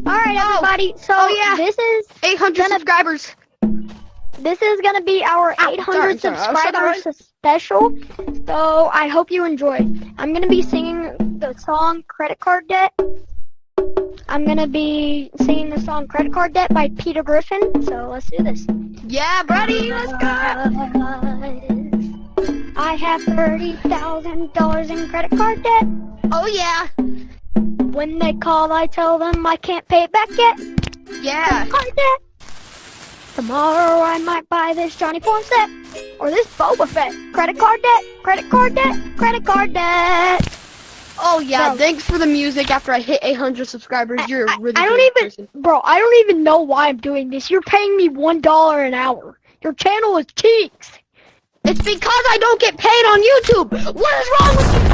Alright, everybody. So, yeah. this is 800 subscribers. This is going to be our 800 sorry. subscribers special, so I hope you enjoy. I'm going to be singing the song Credit Card Debt. I'm going to be singing the song Credit Card Debt by Peter Griffin, so let's do this. Yeah, buddy, let's go. I have $30,000 in credit card debt. Oh, yeah. When they call, I tell them I can't pay it back yet. Yeah. Credit card debt. Tomorrow I might buy this Johnny Form set or this Boba Fett. Credit card debt, credit card debt, credit card debt. Oh, yeah, Bro. thanks for the music after I hit 800 subscribers. You're a really I good don't person. Bro, I don't even know why I'm doing this. You're paying me $1 an hour. Your channel is cheeks. It's because I don't get paid on YouTube. What is wrong with you?